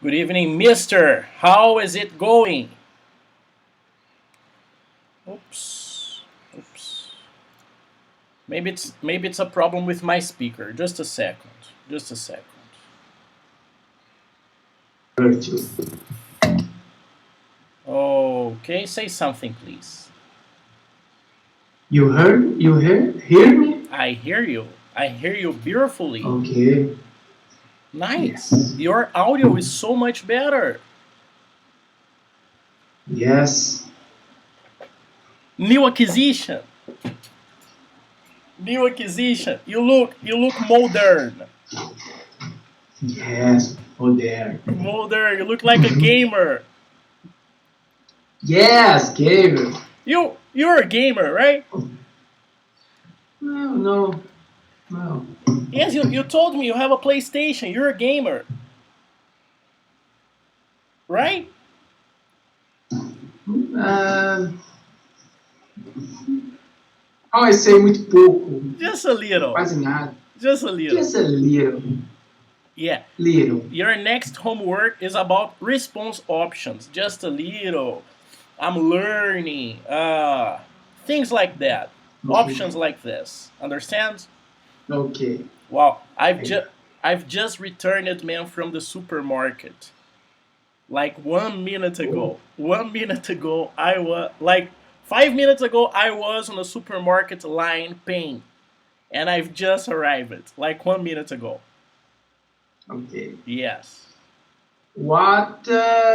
Good evening, mister. How is it going? Oops. Oops. Maybe it's a problem with my speaker. Just a second. Just a second. Virtue. Okay, say something please. Hear me? I hear you. I hear you beautifully. Okay. Nice. Yes. Your audio is so much better. Yes. New acquisition. New acquisition. You look modern. Yes. Oh there. Modern. You look like a gamer. Yes, Gabriel. You're a gamer, right? No, no, no. Yes, you told me you have a PlayStation. You're a gamer, right? Ah, how I say muito pouco. Just a little. Quase nada. Just a little. Just a little. Yeah. Little. Your next homework is about response options. Just a little. I'm learning. Things like that. Okay. Options like this. Understand? Okay. Wow. I- I've just returned, man, from the supermarket. Like 1 minute oh, ago. 1 minute ago, I was like 5 minutes ago. I was on a supermarket line paying, and I've just arrived like 1 minute ago. okay. Yes, What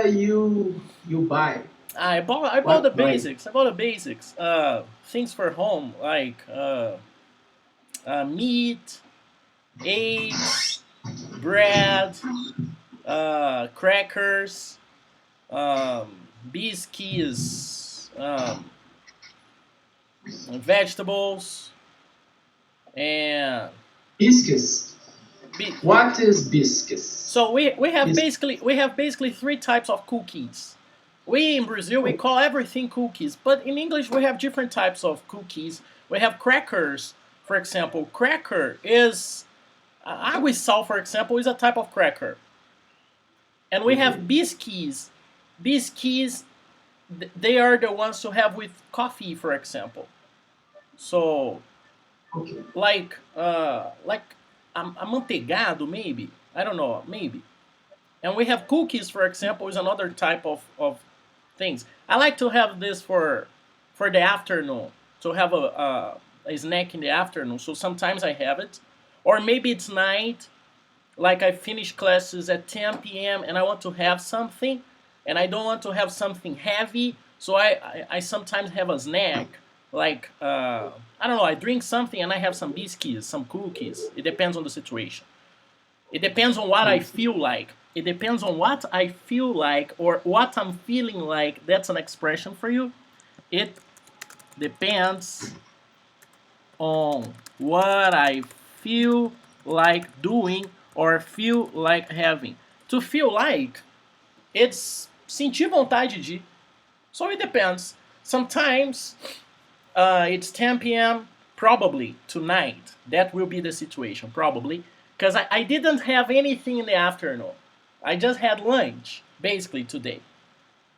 you buy? I bought the What buy? basics. I bought the basics. Things for home like meat, eggs, bread, crackers, biscuits, vegetables, and Biscuits. be, What is biscuits? so we have Bis- basically three types of cookies. We in Brazil we oh, call everything cookies, but in English we have different types of cookies. We have crackers, for example. Cracker is aguissal, for example, is a type of cracker, and we okay. have biscuits. Biscuits, they are the ones to have with coffee, for example. So Okay. like amanteigado, maybe. I don't know, maybe. And we have cookies, for example, is another type of things. I like to have this for the afternoon, to have a snack in the afternoon. So sometimes I have it, or maybe it's night. Like I finish classes at 10 p.m. and I want to have something, and I don't want to have something heavy. So I sometimes have a snack. Like I don't know, I drink something and I have some biscuits, some cookies. It depends on the situation. It depends on what I Okay. feel like. It depends on what I feel like or what I'm feeling like. That's an expression for you. It depends on what I feel like doing or feel like having. To feel like, it's sentir vontade de. So it depends. Sometimes it's 10 p.m. Probably tonight. That will be the situation, probably. Because I didn't have anything in the afternoon. I just had lunch, basically, today.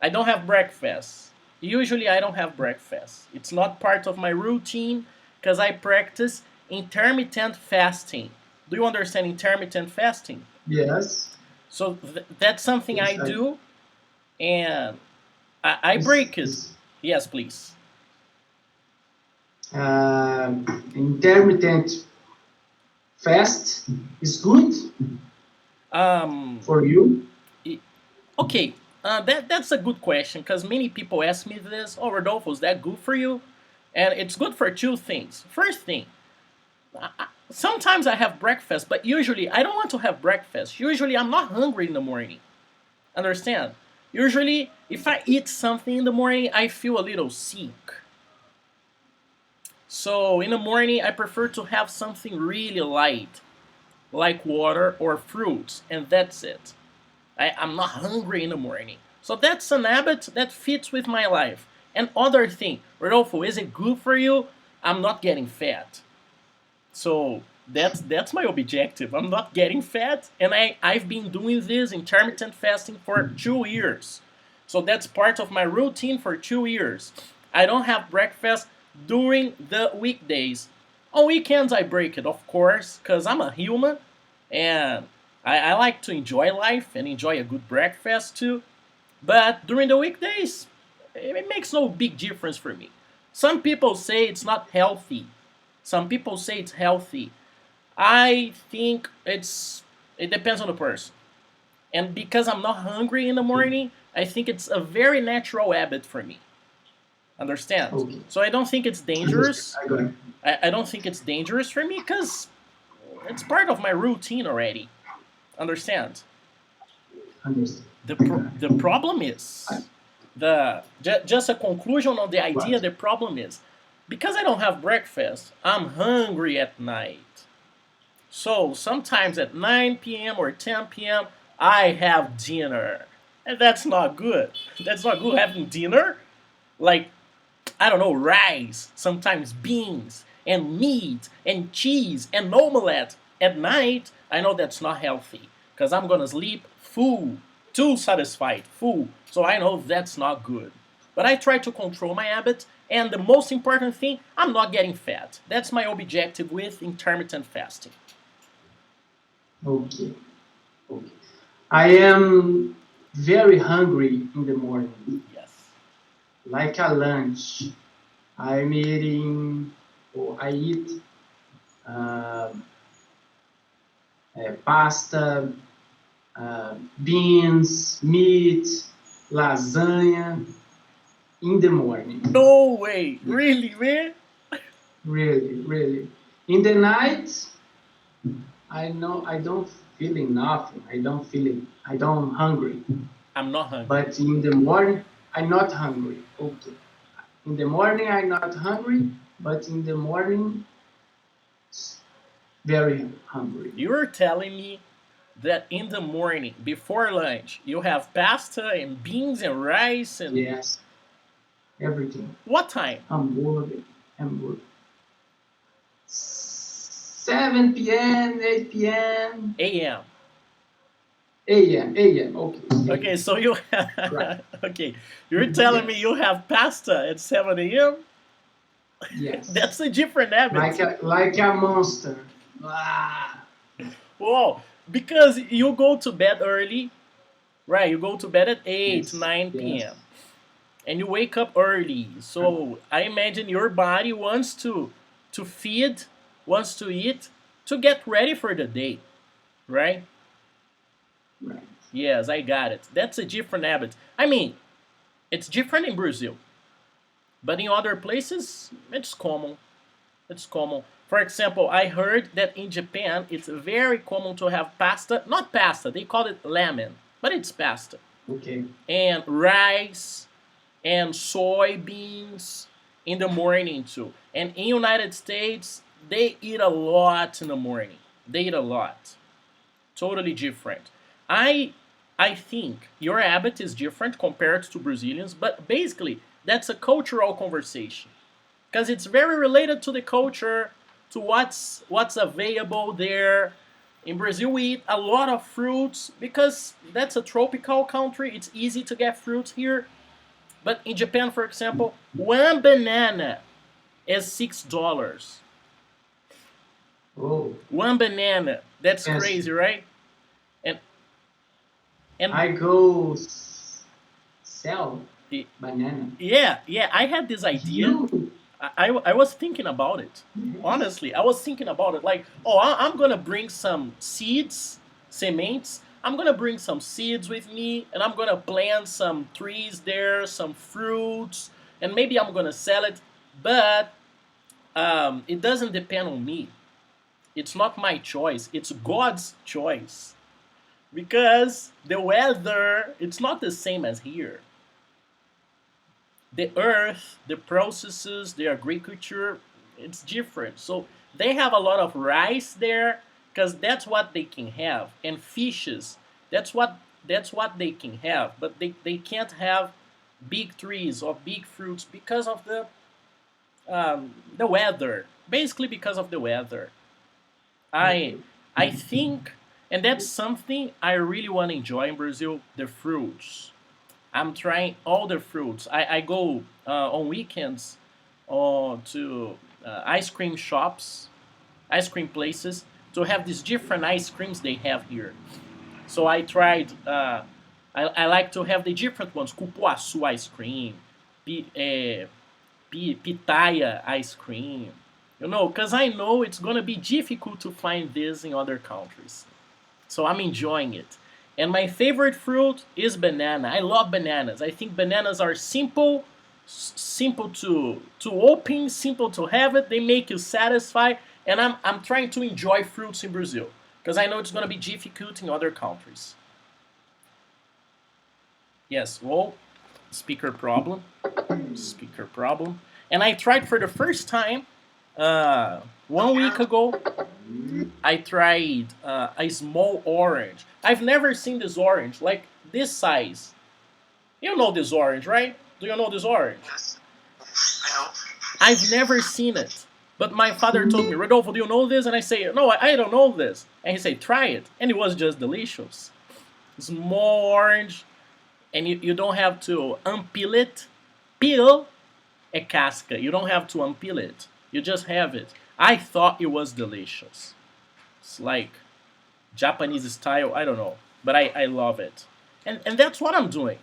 I don't have breakfast. Usually, I don't have breakfast. It's not part of my routine because I practice intermittent fasting. Do you understand intermittent fasting? Yes. So that's something I Yes. do, and I This, break it. this Yes, please. intermittent fast is good Um, for you. okay, that's a good question because many people ask me this. Oh, Rodolfo, is that good for you? And it's good for two things. First thing, sometimes I have breakfast, but usually I don't want to have breakfast. Usually I'm not hungry in the morning. Understand? Usually, if I eat something in the morning, I feel a little sick. So in the morning, I prefer to have something really light, like water or fruits, and that's it. I'm not hungry in the morning. So that's an habit that fits with my life. And other thing, Rodolfo, is it good for you? I'm not getting fat. So That's my objective. I'm not getting fat, and I've been doing this intermittent fasting for 2 years. So that's part of my routine for 2 years. I don't have breakfast during the weekdays. On weekends I break it, of course, because I'm a human, and I like to enjoy life and enjoy a good breakfast too. But during the weekdays, it makes no big difference for me. Some people say it's not healthy. Some people say it's healthy. I think it depends on the person. And because I'm not hungry in the morning, I think it's a very natural habit for me. Understand? Okay. So I don't think it's Understand. dangerous. I got it. I don't think it's dangerous for me because it's part of my routine already. Understand? Understand. The problem is just a conclusion on the idea. What? The problem is because I don't have breakfast, I'm hungry at night. So sometimes at 9 p.m. or 10 p.m., I have dinner. And that's not good. That's not good having dinner. Like, I don't know, rice, sometimes beans, and meat, and cheese, and omelette at night. I know that's not healthy because I'm going to sleep full, too satisfied, full. So I know that's not good. But I try to control my habit. And the most important thing, I'm not getting fat. That's my objective with intermittent fasting. Okay. Okay. I am very hungry in the morning, Yes. like a lunch. I'm eating, or I eat uh, pasta, beans, meat, lasagna in the morning. No way. Really, man? Really, really. In the night, I know I don't feeling nothing. I don't feel it. I don't hungry. I'm not hungry. But in the morning, I'm not hungry. Okay. In the morning, I'm not hungry, but in the morning, very hungry. You're telling me that in the morning, before lunch, you have pasta and beans and rice and Yes, everything. what time? Hamburger, hamburger. 7 p.m., 8 p.m., A.M. a.m., a.m. Okay, Okay, a.m. so you Right. okay, you're telling me Yes, you have pasta at 7 a.m. yes. That's a different habit. Like a monster. Ah, Whoa, because you go to bed early, right? You go to bed at 8, yes, 9 yes. p.m. and you wake up early. So I imagine your body wants to feed, wants to eat, to get ready for the day, right? Right. Yes, I got it. That's a different habit. I mean, it's different in Brazil, but in other places, it's common. It's common. For example, I heard that in Japan, it's very common to have pasta. Not pasta, they call it ramen, but it's pasta. Okay. And rice and soybeans in the morning too. And in United States, they eat a lot in the morning. They eat a lot. Totally different. I I think your habit is different compared to Brazilians, but basically that's a cultural conversation because it's very related to the culture, to what's available there. In Brazil, we eat a lot of fruits because that's a tropical country. It's easy to get fruits here. But in Japan, for example, one banana is $6. Oh, One banana. That's yes. crazy, right? And and I go sell banana. yeah, I had this idea. You? I was thinking about it. Yes. Honestly, I was thinking about it. Like, oh, I'm gonna bring some seeds, sementes. I'm gonna bring some seeds with me, and I'm gonna plant some trees there, some fruits, and maybe I'm gonna sell it. But it doesn't depend on me. It's not my choice. It's God's choice because the weather it's not the same as here. The earth, the processes, the agriculture, it's different. So they have a lot of rice there because that's what they can have, and fishes. That's what they can have, but they can't have big trees or big fruits because of the weather. Basically, because of the weather. I I think, and that's something I really want to enjoy in Brazil. The fruits. I'm trying all the fruits. I go on weekends to ice cream shops, ice cream places to have these different ice creams they have here. So I tried. I like to have the different ones: cupuaçu ice cream, pitaya ice cream. Because I know it's gonna be difficult to find this in other countries. So I'm enjoying it. And my favorite fruit is banana. I love bananas. I think bananas are simple, simple to open, simple to have it. They make you satisfied. And I'm trying to enjoy fruits in Brazil because I know it's gonna be difficult in other countries. Yes, well, speaker problem, speaker problem. And I tried for the first time 1 week ago. I tried a small orange. I've never seen this orange like this size. You know this orange, right? Do you know this orange? Yes. I know. I've never seen it. But my father told me, Rodolfo, do you know this? And I say, no, I don't know this. And he said, try it. And it was just delicious. Small orange, and you don't have to unpeel it. Peel a casca. You don't have to unpeel it. You just have it. I thought it was delicious. It's like Japanese style. I don't know, but I love it, and that's what I'm doing.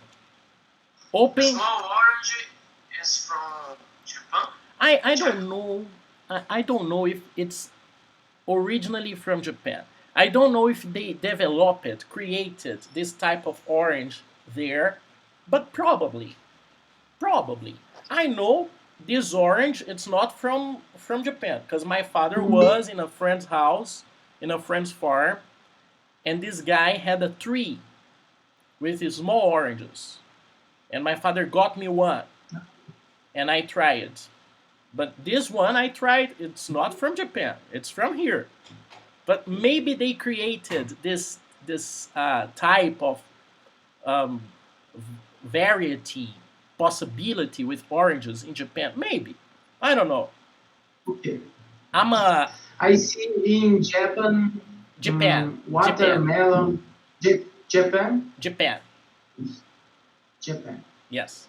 The Open. small orange is from Japan. I don't know. I don't know if it's originally from Japan. I don't know if they developed, created this type of orange there, but probably, probably. I know this orange. It's not from Japan because my father was in a friend's house, in a friend's farm, and this guy had a tree with small oranges, and my father got me one, and I tried it. But this one I tried, it's not from Japan. It's from here. But maybe they created this type of um, variety possibility with oranges in Japan. Maybe I don't know. Okay. I'm a I see in Japan, Japan, Japan, watermelon. Japan, Japan. Japan. Yes,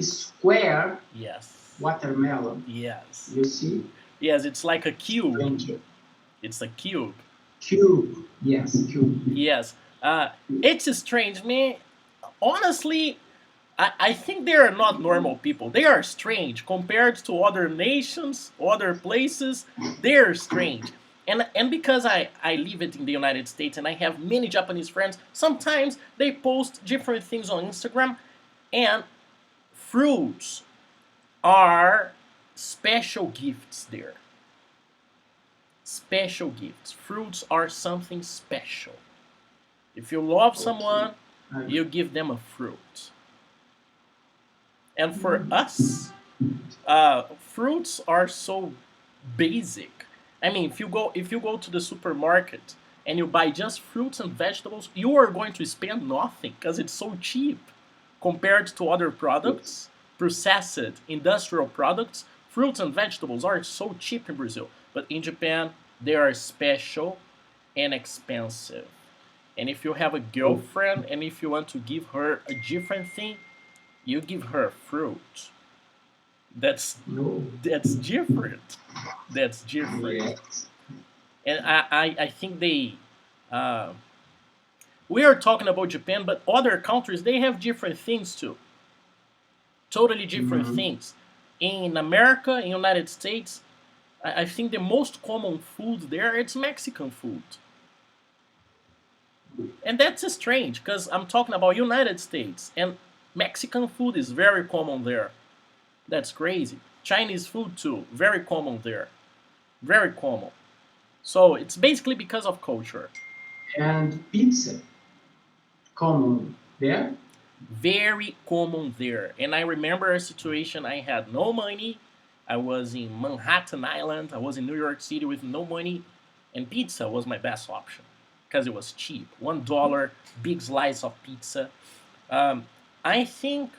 Square yes, watermelon. yes, You see, yes. It's like a cube. strange It's a cube. cube. Yes, cube. Yes. It's strange, man. Honestly, I think they are not normal people. They are strange compared to other nations, other places. They are strange. And because I live it in the United States and I have many Japanese friends, sometimes they post different things on Instagram and fruits are special gifts there. Special gifts. Fruits are something special. If you love someone, you give them a fruit. And for us, fruits are so basic. I mean, if you go to the supermarket and you buy just fruits and vegetables, you are going to spend nothing because it's so cheap compared to other products, processed industrial products. Fruits and vegetables are so cheap in Brazil, but in Japan they are special and expensive. And if you have a girlfriend and if you want to give her a different thing, you give her fruit. That's No. that's different. That's different. Yes. And I think uh, we are talking about Japan, but other countries they have different things too. Totally different Mhm. things. In America, in United States, I think the most common food there it's Mexican food. And that's strange because I'm talking about United States and Mexican food is very common there. That's crazy. Chinese food too, very common there. Very common. So it's basically because of culture. And pizza, common there. Very common there. And I remember a situation I had no money. I was in Manhattan Island. I was in New York City with no money. And pizza was my best option because it was cheap. $1, big slice of pizza. Um, I think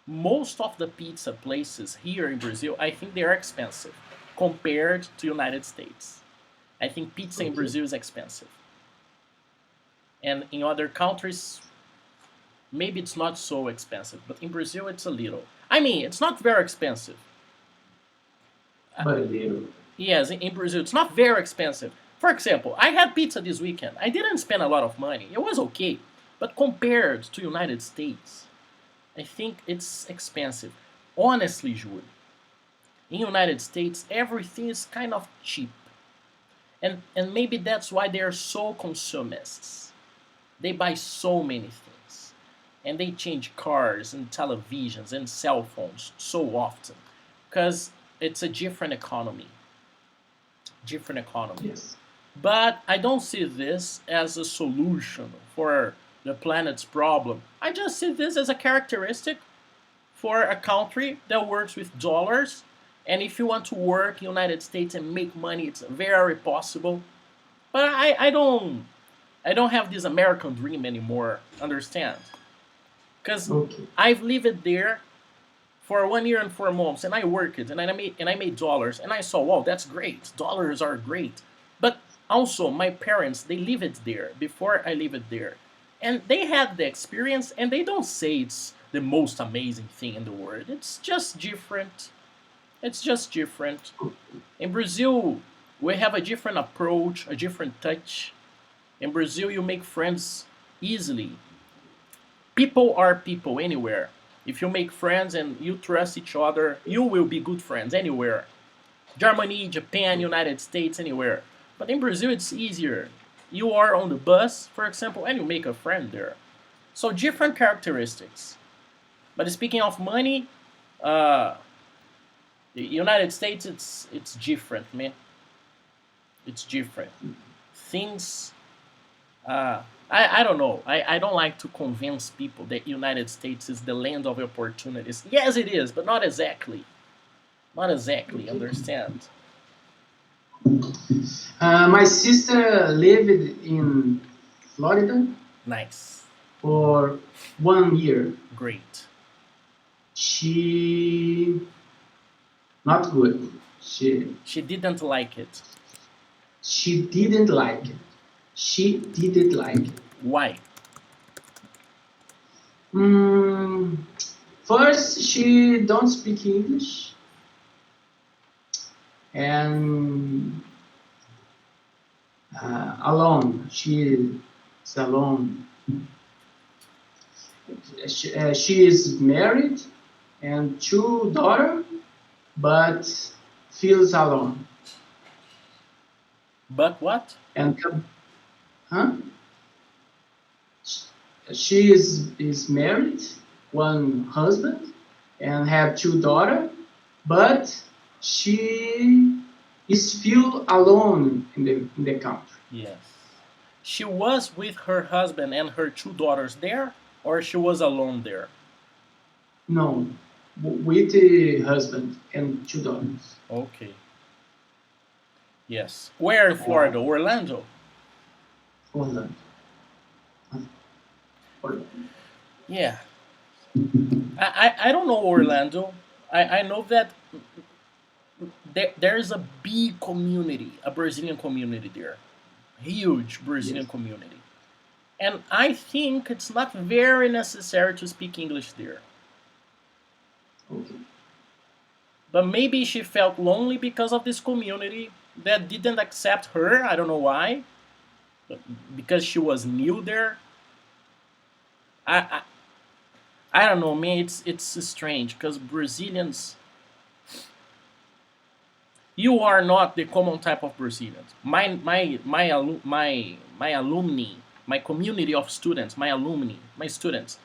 most of the pizza places here in Brazil, I think they are expensive compared to United States. I think pizza in Okay. Brazil is expensive. And in other countries, maybe it's not so expensive, but in Brazil it's a little. I mean, it's not very expensive. But a little. Yes, in Brazil it's not very expensive. For example, I had pizza this weekend. I didn't spend a lot of money. It was okay, but compared to United States, I think it's expensive. Honestly, Julio, in United States everything is kind of cheap, and maybe that's why they are so consumists. They buy so many things, and they change cars and televisions and cell phones so often, because it's a different economy. Different economy. Yes. But I don't see this as a solution for the planet's problem. I just see this as a characteristic for a country that works with dollars. And if you want to work in the United States and make money, it's very possible. But I don't have this American dream anymore. Understand? Because Okay. I've lived there for 1 year and 4 months, and I worked it, and I made dollars, and I saw, wow, that's great. Dollars are great. But also, my parents, they lived there before I lived there, and they had the experience, and they don't say it's the most amazing thing in the world. It's just different. It's just different. In Brazil, we have a different approach, a different touch. In Brazil, you make friends easily. People are people anywhere. If you make friends and you trust each other, you will be good friends anywhere. Germany, Japan, United States, anywhere. But in Brazil, it's easier. You are on the bus, for example, and you make a friend there. So different characteristics. But speaking of money, uh, the United States, it's different, man. It's different. Things I don't know. I don't like to convince people that United States is the land of opportunities. Yes, it is, but not exactly. Not exactly. Okay. Understand? My sister lived in Florida Nice. for 1 year. Great. She not good. She didn't like it. She didn't like it. She didn't like it. Why? Mm, first, she don't speak English, and alone. She is alone. She is married and two daughters, but feels alone. But what? And huh? She is married, one husband, and have two daughters, but she is feel alone in the country. Yes. She was with her husband and her two daughters there, or she was alone there? No, with the husband and two daughters. Okay. Yes. Where in Florida? Orlando? Orlando. Orlando. Yeah. I don't know Orlando. I know that there's a big community, a Brazilian community there. Huge Brazilian Yes. community. And I think it's not very necessary to speak English there. Okay. But maybe she felt lonely because of this community that didn't accept her. I don't know why. But because she was new there. I I don't know, man. It's strange because Brazilians, you are not the common type of Brazilians. My alumni, my community of students, my alumni, my students,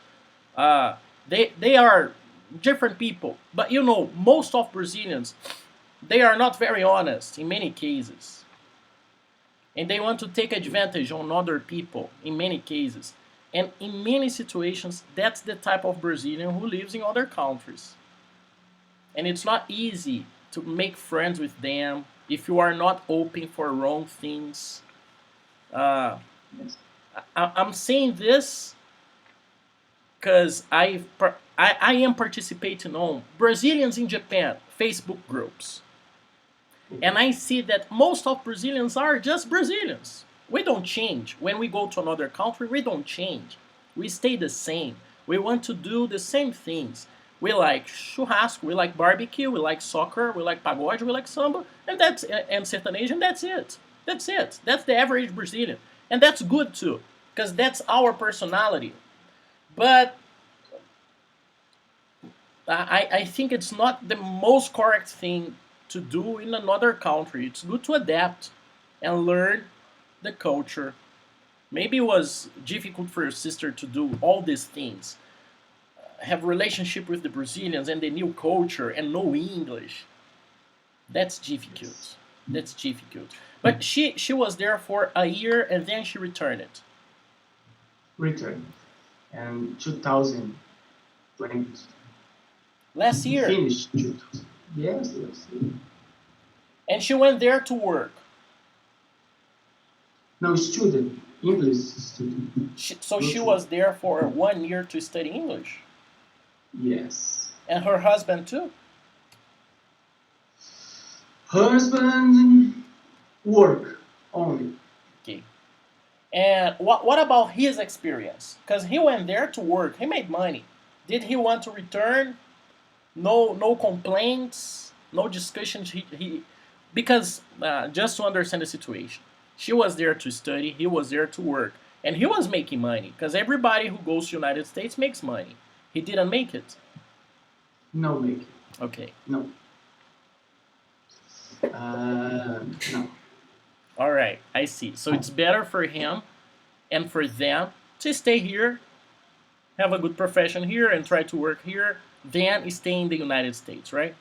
uh, they are different people. But you know, most of Brazilians, they are not very honest in many cases, and they want to take advantage on other people in many cases. And in many situations, that's the type of Brazilian who lives in other countries. And it's not easy to make friends with them if you are not open for wrong things. Uh, Yes. I'm saying this because I am participating on Brazilians in Japan Facebook groups. And I see that most of Brazilians are just Brazilians. We don't change. When we go to another country, we don't change. We stay the same. We want to do the same things. We like churrasco, we like barbecue, we like soccer, we like pagode, we like samba, and sertanejo, and that's it. That's it. That's the average Brazilian, and that's good too, because that's our personality. But I think it's not the most correct thing to do in another country. It's good to adapt and learn the culture. Maybe it was difficult for your sister to do all these things, have relationship with the Brazilians and the new culture and know English. That's difficult. That's difficult. But she was there for a year and then she returned it. Return and 2020. Last year. Finished 2000. Yes, yes. And she went there to work. No, student, English student. So she was there for 1 year to study English. Yes. And her husband too? Husband, work only. Okay. And what about his experience? Because he went there to work. He made money. Did he want to return? No complaints, no discussions. Because just to understand the situation, she was there to study, he was there to work, and he was making money. Because everybody who goes to United States makes money. He didn't make it. No make it. Okay. No. No. All right, I see. So it's better for him and for them to stay here, have a good profession here, and try to work here, than stay in the United States, right?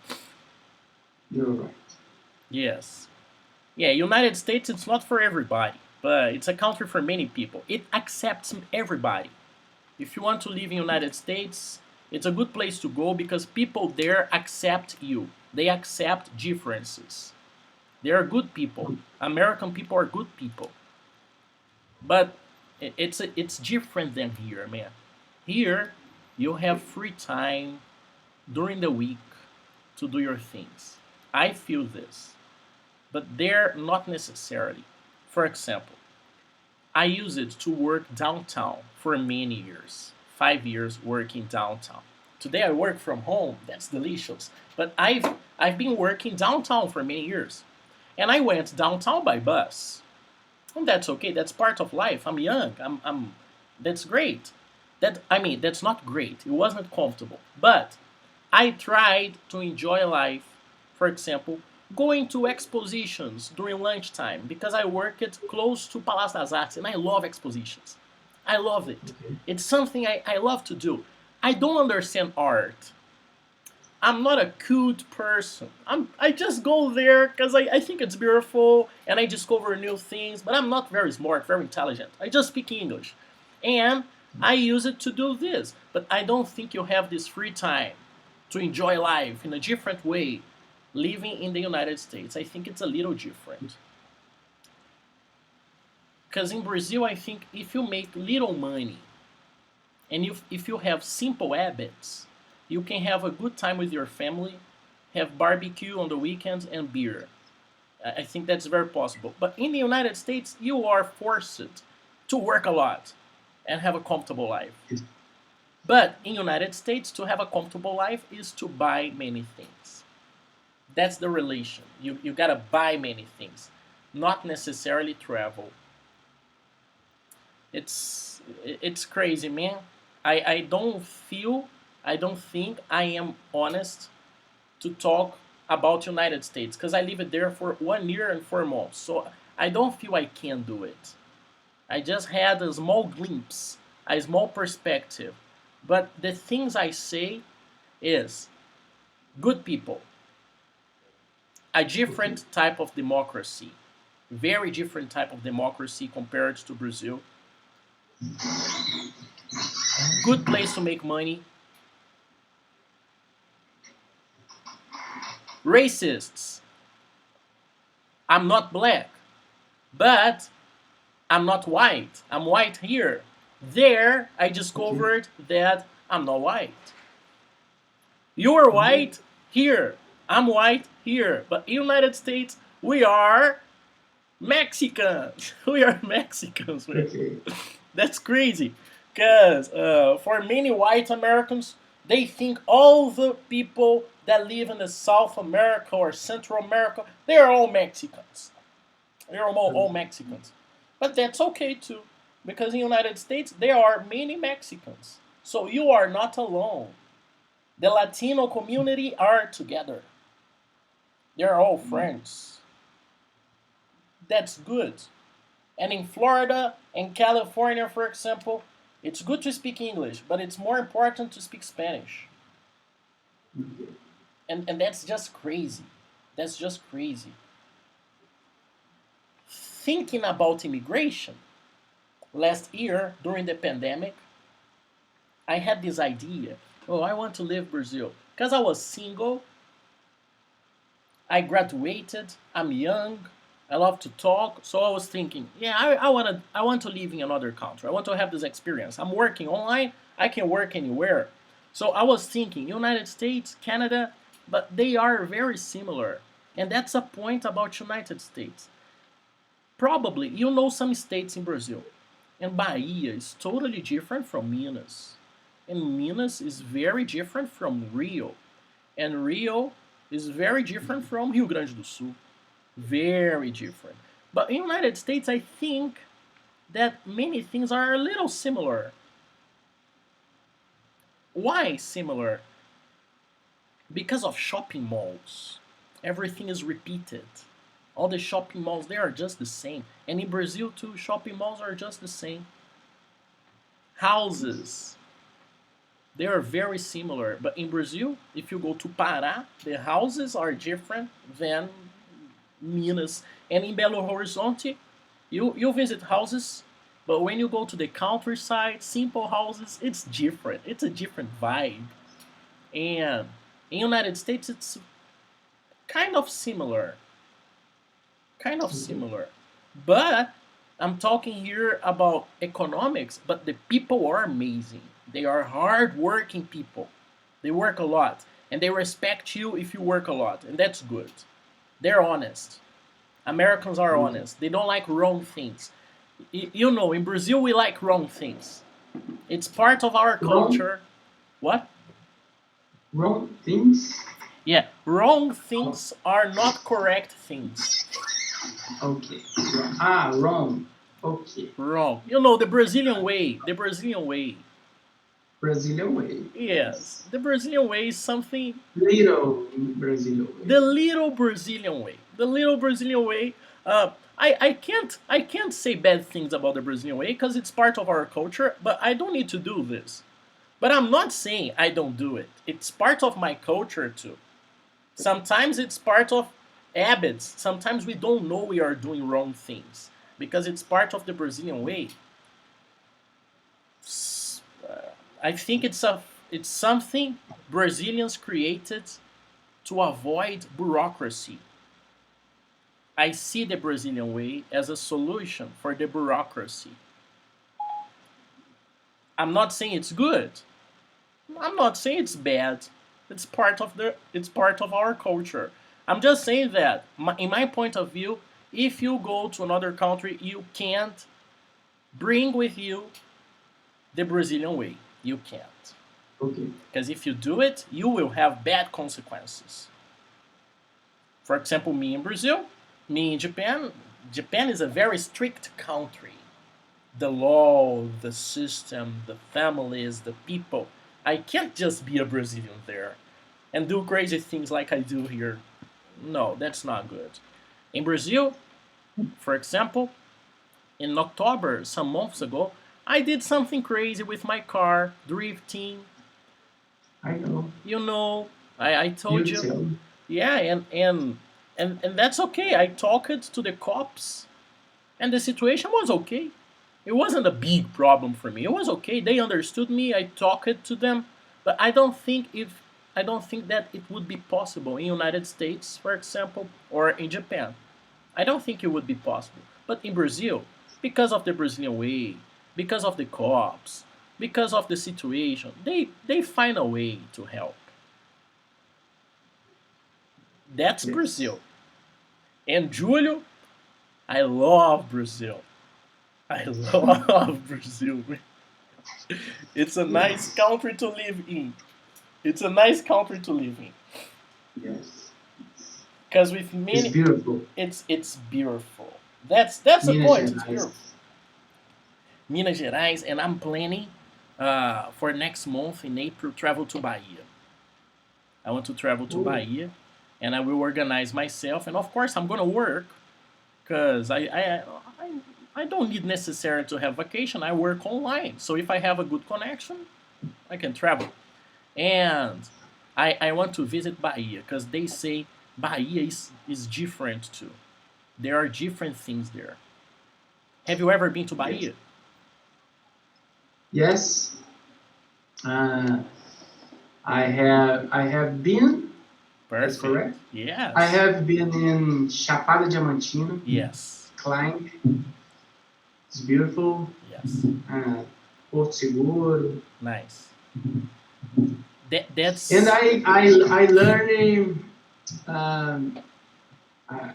You're right. Yes. Yeah, United States, it's not for everybody, but it's a country for many people. It accepts everybody. If you want to live in United States, it's a good place to go because people there accept you. They accept differences. They are good people. American people are good people. But it's different than here, man. Here, you have free time during the week to do your things. I feel this. But there, not necessarily. For example, I used it to work downtown for many years. 5 years working downtown. Today I work from home. That's delicious. But I've been working downtown for many years. And I went downtown by bus. And that's okay. That's part of life. I'm young. That's great. That's not great. It wasn't comfortable. But I tried to enjoy life. For example, going to expositions during lunchtime because I work it close to Palácio das Artes and I love expositions. I love it. It's something I love to do. I don't understand art. I'm not a cute person. I just go there because I think it's beautiful and I discover new things, but I'm not very smart, very intelligent. I just speak English. And I use it to do this. But I don't think you have this free time to enjoy life in a different way living in the United States. I think it's a little different. Because in Brazil, I think if you make little money and if you have simple habits, you can have a good time with your family, have barbecue on the weekends and beer. I think that's very possible. But in the United States, you are forced to work a lot and have a comfortable life. But in United States, to have a comfortable life is to buy many things. That's the relation. You gotta buy many things, not necessarily travel. It's crazy, man. I don't think I am honest to talk about United States because I lived there for 1 year and 4 months. So I don't feel I can do it. I just had a small glimpse, a small perspective. But the things I say is good people, a different type of democracy, very different type of democracy compared to Brazil. Good place to make money. Racists. I'm not black, but I'm not white. I'm white here. There, I discovered that I'm not white. You're white here. I'm white here, but United States, we are Mexicans. We are Mexicans. Okay. That's crazy. Because for many white Americans, they think all the people that live in the South America or Central America, they are all Mexicans. They're all Mexicans. But that's okay too. Because in the United States, there are many Mexicans. So you are not alone. The Latino community are together. They're all friends. That's good. And in Florida and California, for example, it's good to speak English, but it's more important to speak Spanish. And that's just crazy. That's just crazy. Thinking about immigration, last year during the pandemic, I had this idea. Oh, I want to leave Brazil. Because I was single, I graduated, I'm young, I love to talk, so I was thinking, yeah, I want to live in another country. I want to have this experience. I'm working online, I can work anywhere. So I was thinking, United States, Canada, but they are very similar. And that's a point about United States. Probably, you know some states in Brazil. And Bahia is totally different from Minas. And Minas is very different from Rio. And Rio is very different from Rio Grande do Sul. Very different. But in the United States, I think that many things are a little similar. Why similar? Because of shopping malls. Everything is repeated. All the shopping malls, they are just the same. And in Brazil too, shopping malls are just the same. Houses, they are very similar. But in Brazil, if you go to Pará, the houses are different than Minas. And in Belo Horizonte, you visit houses, but when you go to the countryside, simple houses, it's different. It's a different vibe. And in United States, it's kind of similar. Kind of similar. But I'm talking here about economics, but the people are amazing. They are hard-working people. They work a lot. And they respect you if you work a lot. And that's good. They're honest. Americans are honest. They don't like wrong things. You know, in Brazil, we like wrong things. It's part of our culture. What? Wrong things? Yeah, wrong things are not correct things. Okay. Wrong. Okay. Wrong. You know, the Brazilian way. The Brazilian way. Brazilian way. Yes, the Brazilian way is something. Little Brazilian way. The little Brazilian way. The little Brazilian way. I can't say bad things about the Brazilian way because it's part of our culture. But I don't need to do this. But I'm not saying I don't do it. It's part of my culture too. Sometimes it's part of habits. Sometimes we don't know we are doing wrong things because it's part of the Brazilian way. I think it's something Brazilians created to avoid bureaucracy. I see the Brazilian way as a solution for the bureaucracy. I'm not saying it's good. I'm not saying it's bad. It's part of our culture. I'm just saying that in my point of view, if you go to another country, you can't bring with you the Brazilian way. You can't. Okay. Because if you do it, you will have bad consequences. For example, me in Brazil, me in Japan. Japan is a very strict country. The law, the system, the families, the people. I can't just be a Brazilian there and do crazy things like I do here. No, that's not good. In Brazil, for example, in October, some months ago, I did something crazy with my car, drifting. I know. You know, I told you. Tell. Yeah, and that's okay. I talked to the cops, and the situation was okay. It wasn't a big problem for me. It was okay. They understood me. I talked to them, but I don't think that it would be possible in United States, for example, or in Japan. I don't think it would be possible. But in Brazil, because of the Brazilian way, because of the cops, because of the situation, they find a way to help. That's Yes. Brazil. And Julio, I love Brazil. I love Brazil. It's a nice Yes. country to live in. It's a nice country to live in. Yes. Because with It's many, beautiful. it's beautiful. That's the Minas point. It's Gerais. beautiful. Minas Gerais, and I'm planning for next month in April travel to Bahia. I want to travel to Oh, Bahia, and I will organize myself. And of course, I'm gonna work because I don't need necessarily to have vacation. I work online, so if I have a good connection, I can travel. And I want to visit Bahia because they say Bahia is different too. There are different things there. Have you ever been to yes. Bahia? Yes. Uh, I have been. That's Perfect. correct. I Yes. have been in Chapada Diamantina, Yes. climb. It's beautiful. Yes. Uh, Porto Seguro, Nice. and That's I learned um, a,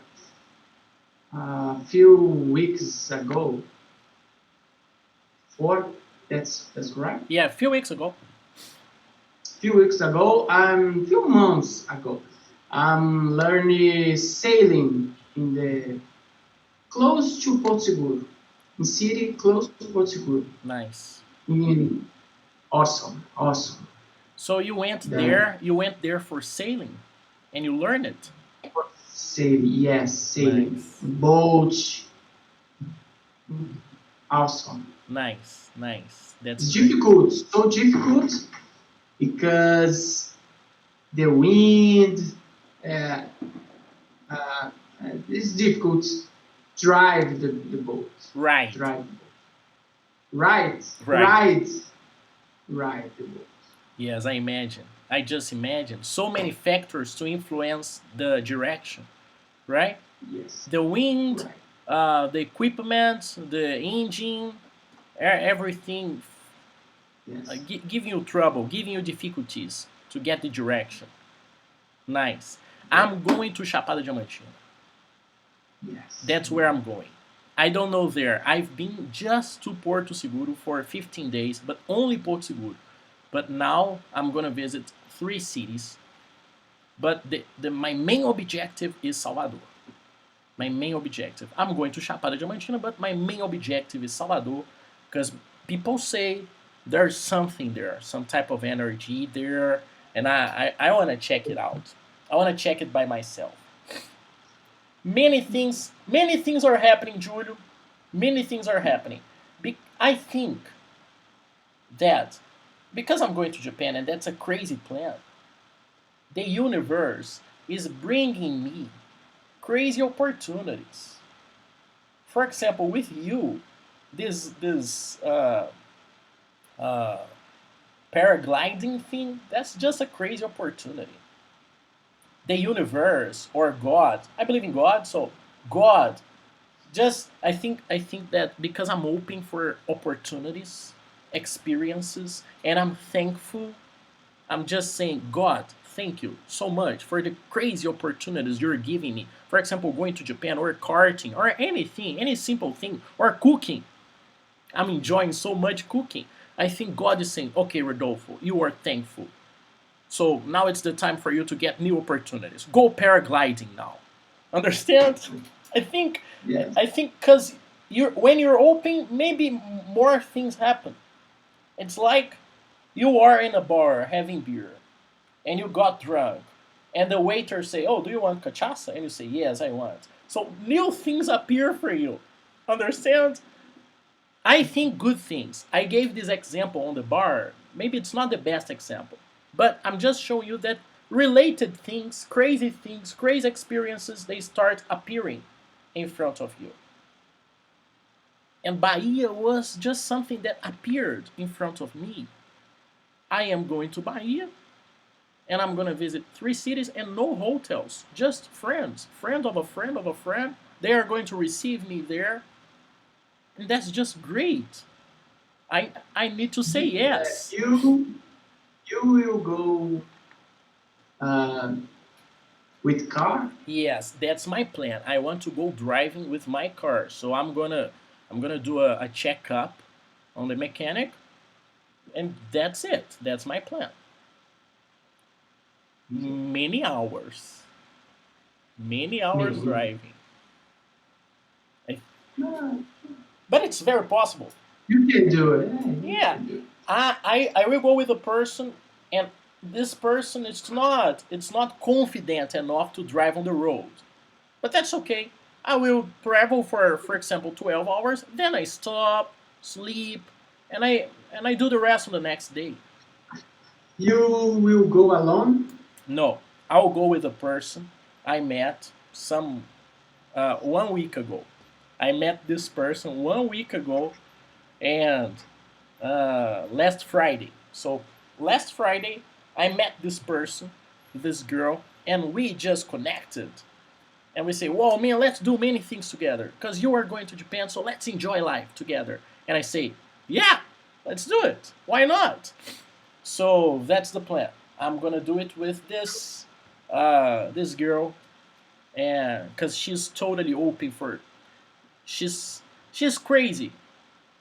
a few weeks ago. Four. That's correct. yeah. A few weeks ago. Few weeks ago, few months ago, I'm learning sailing in the close to Porto Seguro, in city close to Porto Seguro. Nice. In awesome, awesome. So you went The there. You went there for sailing, and you learned it. sailing, yes, sailing, Nice. boat, awesome. Nice. Nice. That's It's great. difficult, so difficult because the wind. Uh, uh, it's difficult. Drive the boat. Right. Drive the boat. Right, Right. right, right. The boat. Yes, I imagine. I just imagine so many factors to influence the direction. Right. Yes, The wind, right. the equipment, the engine, everything Yes, giving you trouble, giving you difficulties to get the direction. Nice. right. I'm going to Chapada Diamantina. Yes, That's where I'm going. I don't know there. I've been just to Porto Seguro for 15 days, but only Porto Seguro. But now I'm gonna visit 3 cities. But my main objective is Salvador. My main objective. I'm going to Chapada Diamantina, but my main objective is Salvador because people say there's something there, some type of energy there, and I want to check it out. I want to check it by myself. Many things are happening, Julio. Many things are happening. I think that because I'm going to Japan and that's a crazy plan, the universe is bringing me crazy opportunities. For example, with you, this uh, paragliding thing, that's just a crazy opportunity. The universe or God, I believe in God, so God just I think that because I'm open for opportunities, experiences, and I'm thankful. I'm just saying, God, thank you so much for the crazy opportunities you're giving me. For example, going to Japan or karting or anything, any simple thing, or cooking. I'm enjoying so much cooking. I think God is saying, okay, Rodolfo, you are thankful. So now it's the time for you to get new opportunities. Go paragliding now. Understand? I think yes, I think because when you're open, maybe more things happen. It's like you are in a bar having beer and you got drunk, and the waiter say, "Oh, do you want cachaça?" And you say, "Yes, I want." So new things appear for you. Understand? I think good things. I gave this example on the bar. Maybe it's not the best example, but I'm just showing you that related things, crazy experiences, they start appearing in front of you. And Bahia was just something that appeared in front of me. I am going to Bahia and I'm going to visit 3 cities and no hotels, just friends, friend of a friend of a friend. They are going to receive me there, and that's just great. I need to say yeah. yes. You will go. Uh, with car. Yes, that's my plan. I want to go driving with my car. So I'm gonna do a checkup on the mechanic, and that's it. That's my plan. Many hours, many hours Maybe. driving. I- No, But it's very possible. you can do it. Yeah, you Yeah, can do it. I will go with a person, and this person it's not confident enough to drive on the road. But that's okay. I will travel for example 12 hours, then I stop, sleep, and I do the rest on the next day. You will go alone? No, I'll go with a person I met some 1 week ago. I met this person 1 week ago, and last Friday. So last Friday, I met this person, this girl, and we just connected. And we say, "Whoa, man, let's do many things together. Because you are going to Japan, so let's enjoy life together." And I say, "Yeah, let's do it. Why not?" So that's the plan. I'm gonna do it with this girl, and because she's totally open for, she's she's crazy,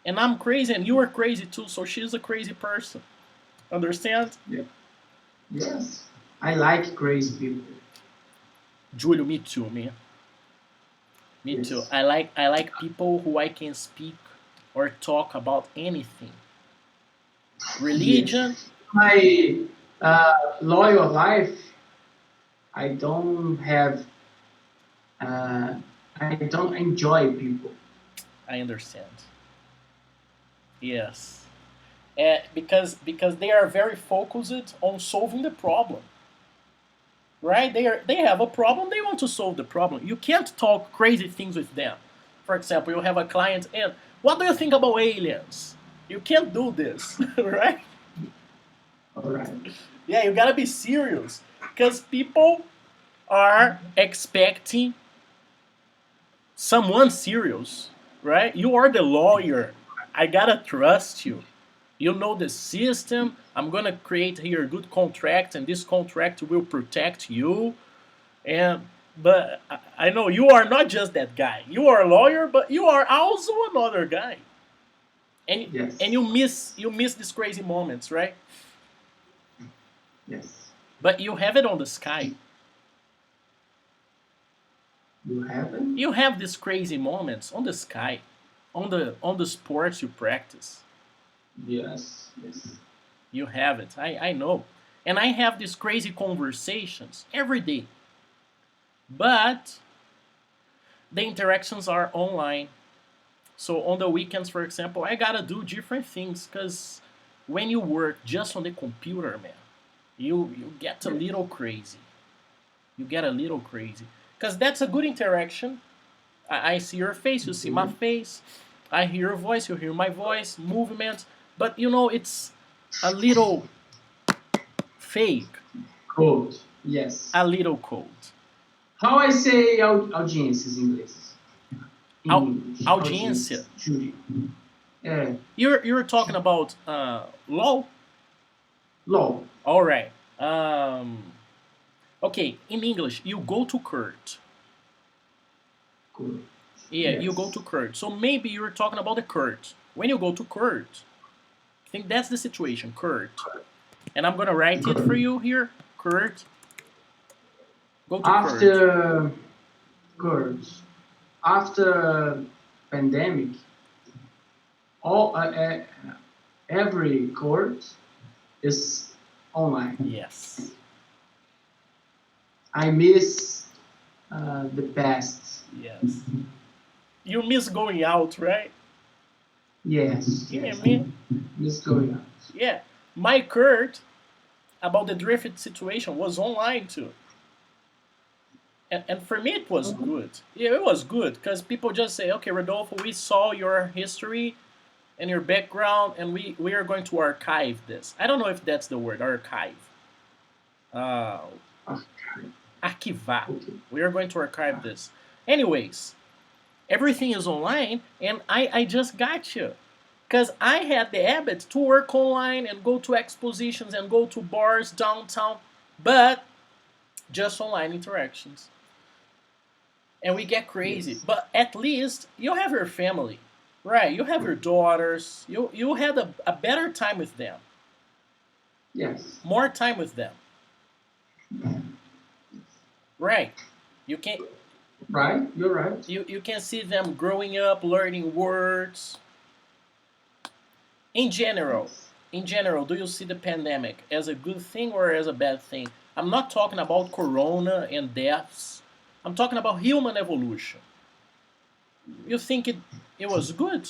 and I'm crazy, and you are crazy too. So she's a crazy person. Understand? Yeah. Yes. I like crazy people. Julio, me too, man. Me too. Yes. I like people who I can speak or talk about anything. Yes. Religion, My loyal life, I don't have, uh, I don't enjoy people. I understand. Yes. Because they are very focused on solving the problem. Right? They have a problem, they want to solve the problem. You can't talk crazy things with them. For example, you have a client and what do you think about aliens? You can't do this, right? All right. Yeah, you gotta be serious. Because people are expecting someone serious, right? You are the lawyer. I gotta trust you. You know the system. I'm gonna create here a good contract, and this contract will protect you. And but I know you are not just that guy. You are a lawyer, but you are also another guy. And Yes. you miss these crazy moments, right? Yes. But you have it on the sky. You haven't? You have these crazy moments on the sky, on the sports you practice. Yes. Yes. You have it. I know. And I have these crazy conversations every day. But the interactions are online. So on the weekends, for example, I gotta do different things because when you work just on the computer, man, you get a Yes. little crazy. You get a little crazy because that's a good interaction. I see your face, you see my Okay. face. I hear your voice, you hear my voice, movement. But it's a little fake, Cold. Yes. a little cold. How I say audiências em inglês? In Au- English. Audiência. Audiências. Jury. É. You're talking about law. LOL. All right. Okay. In English, you go to court. Good. Yeah, you go Yes. to court. So maybe you're talking about the court. When you go to court, I think that's the situation. Court. And I'm gonna write it for Good. you here. Court. Go to court. After good. After pandemic, all every court is online. Yes. I miss the past. Yes. You miss going out, right? Yes, Yeah, yes. man. Miss going out. Yeah. My court about the drift situation was online too. And for me, it was good. Yeah, it was good because people just say, okay, Rodolfo, we saw your history and your background, and we are going to archive this. I don't know if that's the word, archive. Uh, Ah, Arquivar. okay. We are going to archive this. Anyways, everything is online, and I just got you. Because I had the habit to work online and go to expositions and go to bars downtown. But just online interactions. And we get crazy. Yes. But at least you have your family, right? You have your daughters. You had a better time with them, Yes. more time with them, right? You can Right. You're right. you can see them growing up, learning words. In general, Yes. do you see the pandemic as a good thing or as a bad thing? I'm not talking about corona and deaths. I'm talking about human evolution. You think it was good?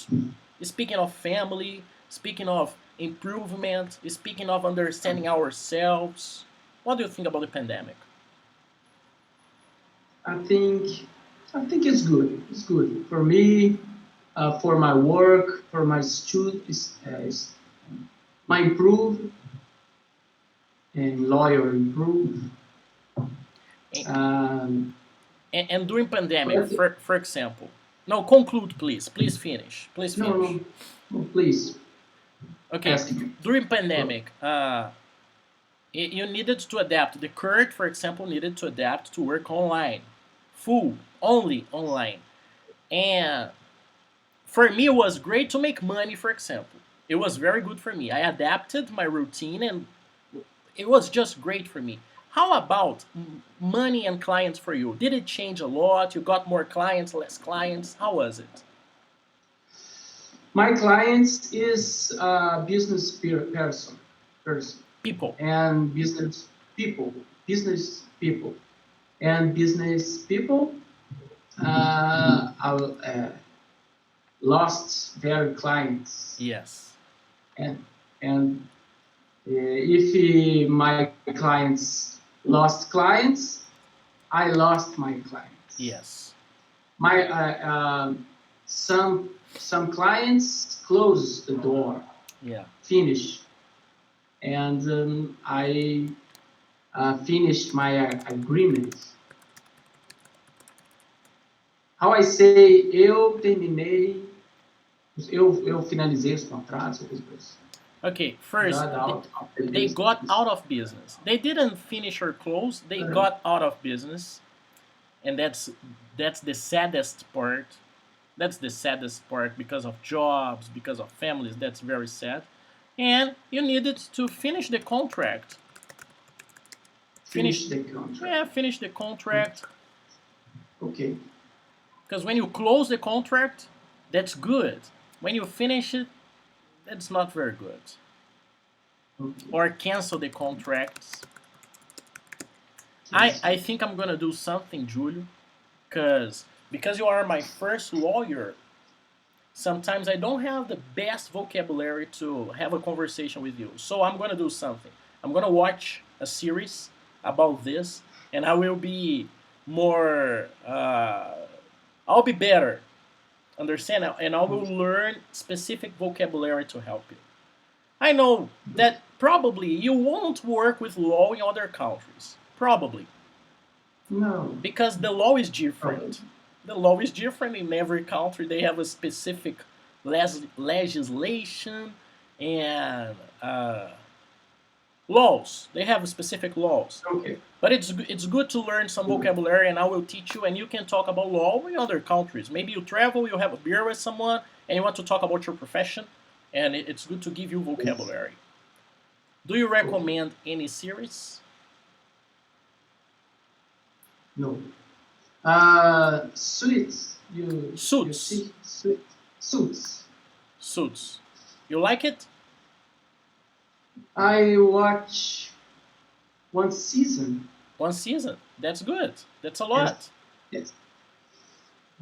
Speaking of family, speaking of improvement, speaking of understanding ourselves. What do you think about the pandemic? I think I think it's good. It's good for me, for my work, for my students, my improve and lawyer improve. And, Um, and during pandemic, but for example, no, conclude, please. Please finish. Please no, finish. no, no, please Okay, ask me. during Go. pandemic, you needed to adapt. The Kurt, for example, needed to adapt to work online, full, only online. And for me, it was great to make money, for example. It was very good for me. I adapted my routine and it was just great for me. How about money and clients for you? Did it change a lot? You got more clients, less clients? How was it? My clients is business person, People. and business people, and business people lost their clients, Yes. and and if my clients lost clients, I lost my clients. Yes. My some clients close the door, Yeah. finish, and I finished my agreement. How I say, eu finalizei os contratos, coisas. Okay, first, Got out of the they got business. out of business. They didn't finish or close, they got out of business. And that's the saddest part. That's the saddest part because of jobs, because of families. That's very sad. And you needed to finish the contract. Finish, Finish the contract. yeah, finish the contract. Okay. Because when you close the contract, that's good. When you finish it, that's not very good. Okay. Or cancel the contracts. Yes. I think I'm gonna do something, Julio, because you are my first lawyer. Sometimes I don't have the best vocabulary to have a conversation with you. So I'm gonna do something. I'm gonna watch a series about this, and I will be more. I'll be better, understand, and I will learn specific vocabulary to help you. I know that probably you won't work with law in other countries, probably No. because the law is Probably. different. The law is different in every country. They have a specific legislation and laws. They have specific laws. Okay. But it's good to learn some vocabulary, and I will teach you, and you can talk about law in other countries. Maybe you travel, you have a beer with someone, and you want to talk about your profession, and it's good to give you vocabulary. Do you Okay. recommend any series? No. Suits. You Suits. see suits. Suits. You like it? I watch one season. One season. That's good. That's a Yes. lot. Yes.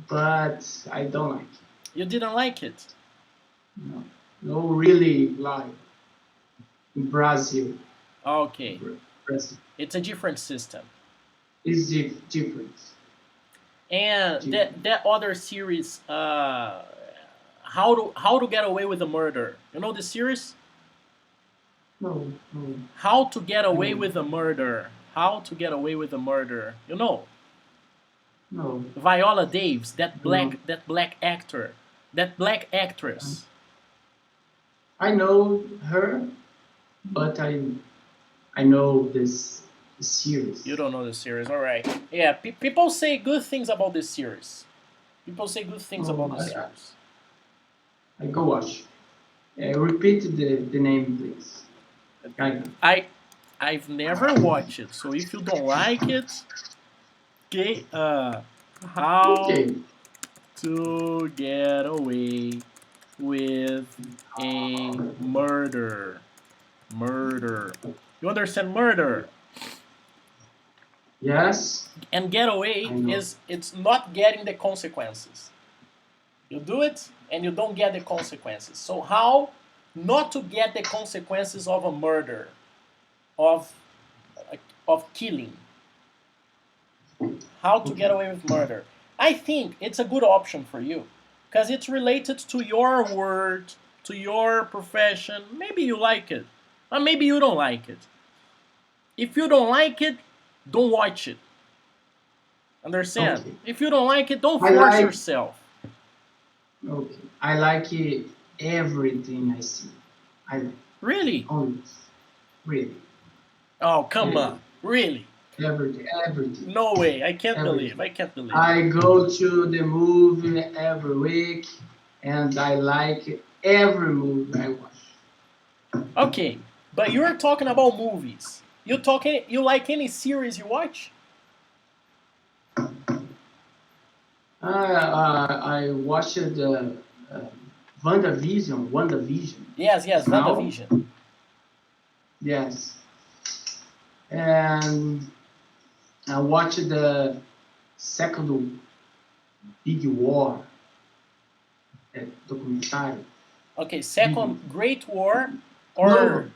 But I don't like it. You didn't like it. No. No, really like in Brazil. Okay. Brazil It's a different system. is different. And Different. that other series, how to get away with a murder. You know the series? No, no, How to get away no, with a murder. How to get away with a murder. You know, no, Viola Davis, no. that black actor, that black actress. I know her, but I know this. the series. You don't know the series, all right? Yeah, people say good things about this series. People say good things about the series. I go watch. Repeat the name, please. I've never watched it, so if you don't like it, okay, how Okay. to get away with a murder. Murder. You understand murder? Yes. And get away I know. is it's not getting the consequences. You do it and you don't get the consequences. So how not to get the consequences of a murder, of killing? How to get away with murder? I think it's a good option for you because it's related to your word, to your profession. Maybe you like it, or maybe you don't like it. If you don't like it, don't watch it. Understand? Okay. If you don't like it, don't I force like- yourself. Okay. I like everything I see. I like Really? always. Really. Oh, come Really. on. Really? Everything. No way. I can't Everything. believe. I can't believe. I go to the movie every week, and I like every movie I watch. Okay, but you're talking about movies. You like any series you watch? I watched WandaVision. Yes, Now? WandaVision. Yes. And I watched the second Big War documentary. Okay, second Great War or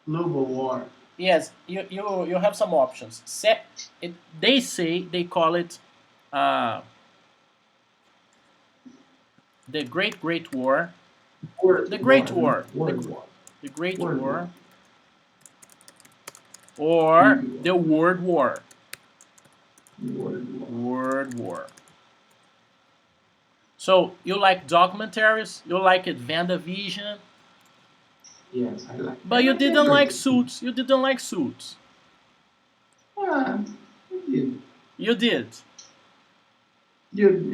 Global War. yes, you have some options. They call it the Great War. The Great War. World War. The Great World War. War. Or the World War. World War. World War. So you like documentaries? You like it, WandaVision? Yes, I like. But you didn't like Suits. You didn't like Suits. I did. You did.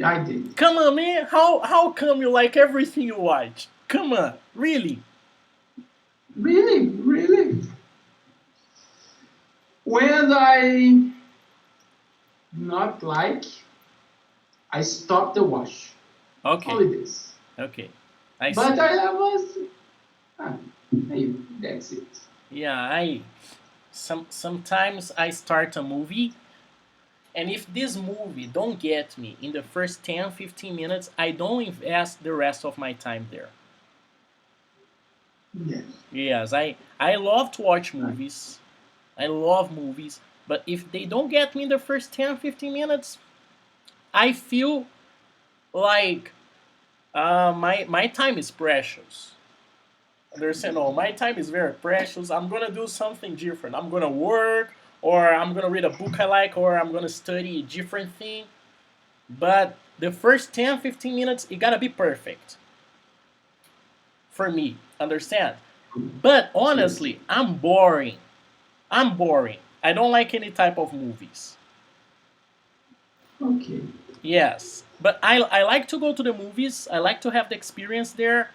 I did. Come on, man. How come you like everything you watch? Come on, really? Really. When I not like, I stop the watch. Okay. Only this. Okay. I see. But I was. Hey, that's it. Yeah, sometimes I start a movie, and if this movie don't get me in the first 10, 15 minutes, I don't invest the rest of my time there. Yes. Yes, I love to watch movies. I love movies, but if they don't get me in the first 10, 15 minutes, I feel like my time is precious. Understand? No, my time is very precious. I'm gonna do something different. I'm gonna work, or I'm gonna read a book I like, or I'm gonna study a different thing. But the first 10, 15 minutes, it gotta be perfect for me. Understand? But honestly, I'm boring. I don't like any type of movies. Okay. Yes, but I like to go to the movies. I like to have the experience there.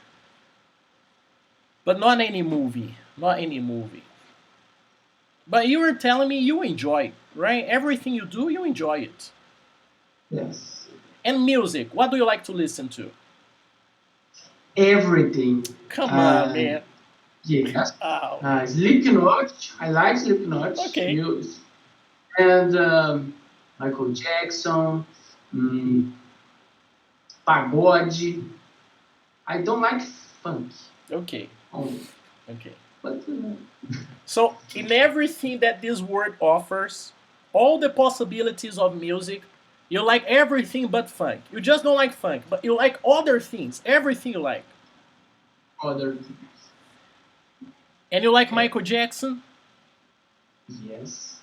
But not any movie. Not any movie. But you were telling me you enjoy it, right? Everything you do, you enjoy it. Yes. And music, what do you like to listen to? Everything. Come on, man. Yeah. Oh. Slipknot. I like Slipknot. Okay. And Michael Jackson. Pagode. I don't like funk. Okay. Only. Okay. But So in everything that this world offers, all the possibilities of music, you like everything but funk. You just don't like funk, but you like other things. Everything you like. other things. And you like Michael Jackson? Yes.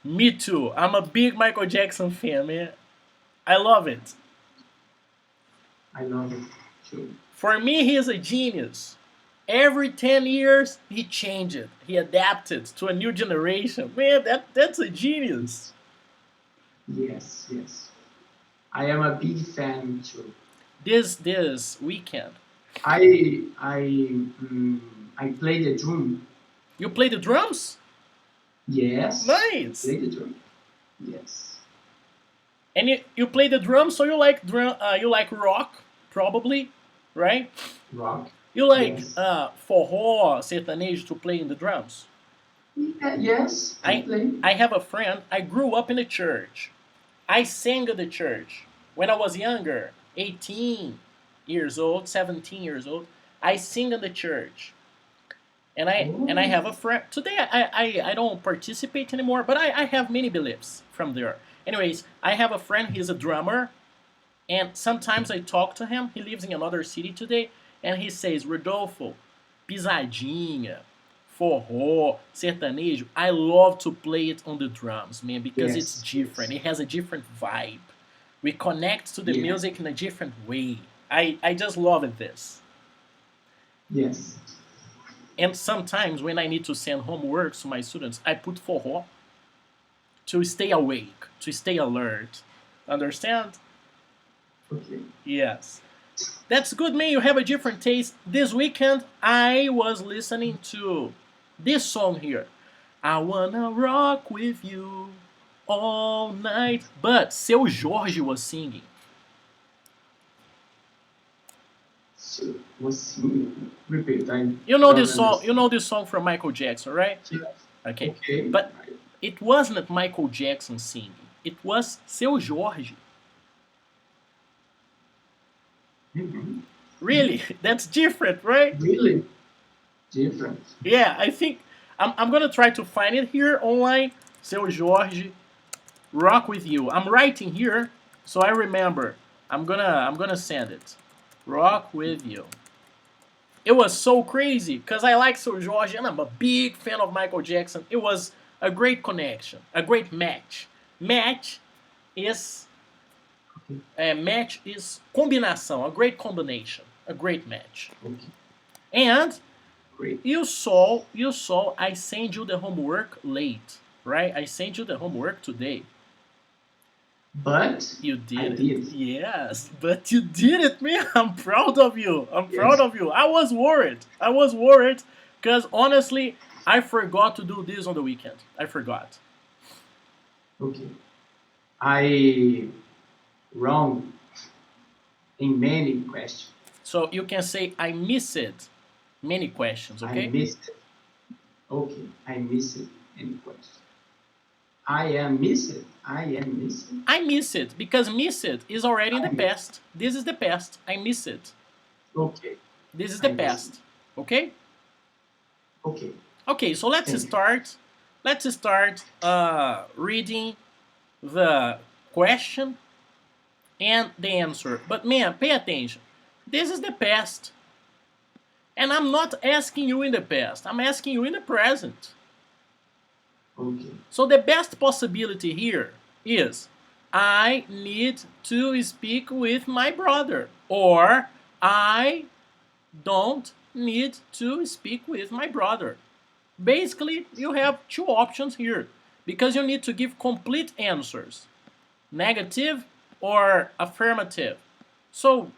Me too. I'm a big Michael Jackson fan, man. I love it. I love it too. For me, he is a genius. Every 10 years, he changed it. He adapted to a new generation. Man, that's a genius. Yes, yes. I am a big fan too. This weekend, I play the drum. you play the drums? Yes, I Nice. play the drum. Yes, And you play the drums, so you like rock, probably, right? rock. You like Yes. forró, sertanejo to play in the drums. Yes, I I play. I have a friend. I grew up in the church. I sang at the church when I was younger, 18 years old, 17 years old. I sing in the church, and I Oh, have a friend. Today I don't participate anymore, but I have many beliefs from there. Anyways, I have a friend. He's a drummer, and sometimes I talk to him. He lives in another city today, and he says, Rodolfo, pisadinha, forró, sertanejo. I love to play it on the drums, man, because it's yes, different. yes, It has a different vibe. We connect to the yes, music in a different way. I just love it this. yes. And sometimes when I need to send homework to my students, I put forró to stay awake, to stay alert. Understand? Okay. Yes. That's good, man. You have a different taste. This weekend, I was listening to this song here. I wanna rock with you all night. But Seu Jorge was singing. So, repeat. I You know don't this song. You understand. know this song from Michael Jackson, right? Yes. Okay. Okay. But it wasn't Michael Jackson singing. It was Seu Jorge. Mhm. Really? That's different, right? Really different. Yeah, I think I'm gonna try to find it here online. Seu Jorge, rock with you. I'm writing here, so I remember. I'm gonna send it. Rock with you. It was so crazy because I like Seu Jorge and I'm a big fan of Michael Jackson. It was a great connection, a great match. Match is match is combinação, a great combination, a great match. Okay. And Great. you saw I sent you the homework late, right? I sent you the homework today. But You I did it. did. Yes, but you did it, man. I'm proud of you. I'm proud Yes. of you. I was worried. I was worried because honestly, I forgot to do this on the weekend. I forgot. Okay. I wrong in many questions. So you can say I missed many questions, I okay? missed it. Okay. I missed it. Any question? I am missed. I am missing. I miss it because miss it is already in the I miss. past. This is the past. I miss it. Okay. This is I the miss it. past. Okay? Okay. Okay, so let's Thank you. start. Let's start reading the question and the answer. But man, pay attention. This is the past. And I'm not asking you in the past. I'm asking you in the present. Okay. So the best possibility here is I need to speak with my brother, or I don't need to speak with my brother. Basically, you have two options here because you need to give complete answers, negative or affirmative. So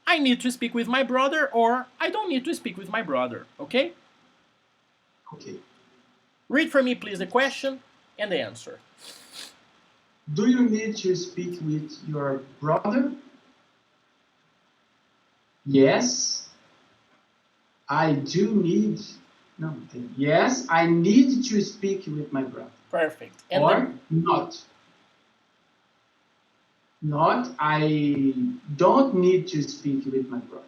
I need to speak with my brother, or I don't need to speak with my brother. Okay? Okay. Read for me, please, the question and the answer. Do you need to speak with your brother? Yes, I do need. No. Yes, I need to speak with my brother. Perfect. And Or not. Not. I don't need to speak with my brother.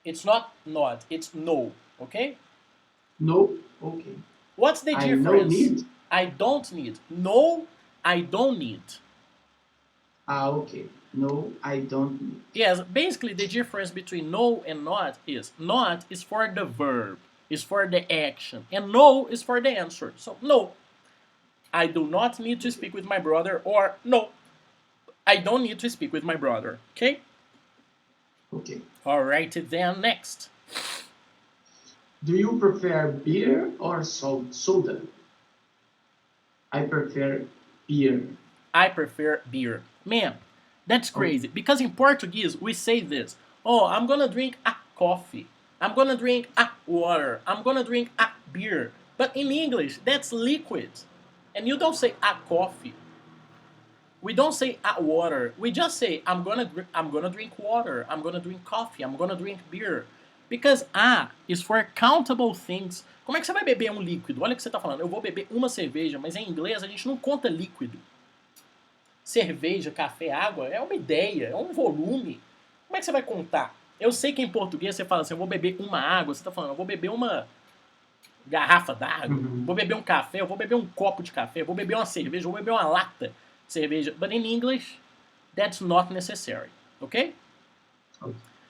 it's not, it's no. Okay? No. Okay. What's the I no difference? need. I don't need. No, I don't need. Okay. No, I don't need. Yes, basically the difference between no and not is for the verb, is for the action, and no is for the answer. So no, I do not need to speak with my brother, or no, I don't need to speak with my brother. Okay? Okay. Alright, then next. Do you prefer beer or soda? I prefer beer. I prefer beer. Man, that's Oh. crazy. Because in Portuguese, we say this. Oh, I'm gonna drink a coffee. I'm gonna drink a water. I'm gonna drink a beer. But in English, that's liquid. And you don't say a coffee. We don't say a water. We just say I'm gonna drink water. I'm gonna drink coffee. I'm gonna drink beer. Because a is for countable things. Como é que você vai beber um líquido? Olha o que você está falando. Eu vou beber uma cerveja, mas em inglês a gente não conta líquido. Cerveja, café, água é uma ideia, é um volume. Como é que você vai contar? Eu sei que em português você fala assim, eu vou beber uma água, você está falando, eu vou beber uma garrafa d'água, vou beber um café, eu vou beber um copo de café, eu vou beber uma cerveja, eu vou beber uma lata de cerveja. But in English, that's not necessary, okay?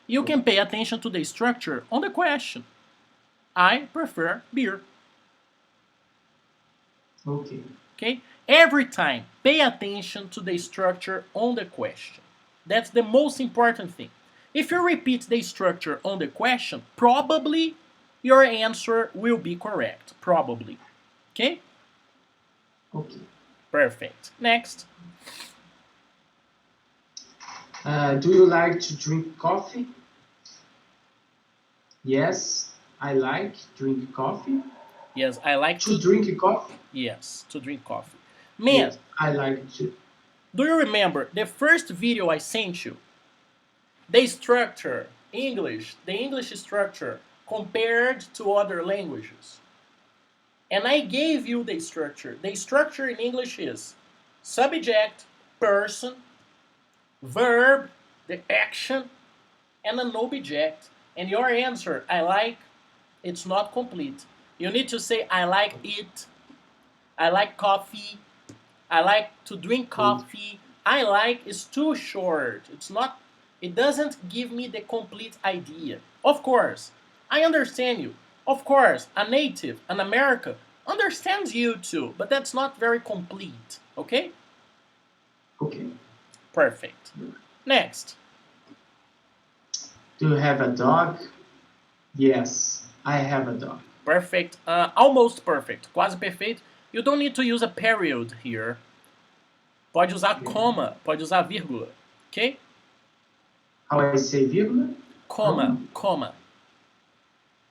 You can pay attention to the structure on the question. I prefer beer. Okay. Okay? Every time, pay attention to the structure on the question. That's the most important thing. If you repeat the structure on the question, probably your answer will be correct. Probably. Okay? Okay. Perfect. Next. Do you like to drink coffee? Yes, I like drink coffee. Yes, I like To drink coffee? Yes, to drink coffee. Man, Yes, I like to. do you remember the first video I sent you? The structure, English, the English structure compared to other languages. And I gave you the structure. The structure in English is subject, person, verb, the action, and an object. And your answer, I like, it's not complete. You need to say, I like it, I like coffee, I like to drink coffee. I like is too short. It doesn't give me the complete idea. Of course, I understand you. Of course, a native, an American, understands you too, but that's not very complete. Okay? Okay. Perfect. Next. Do you have a dog? Yes, I have a dog. Perfect. Almost perfect. Quase perfeito. You don't need to use a period here. Pode usar comma, pode usar vírgula. Ok? How I say vírgula? Comma. Comma.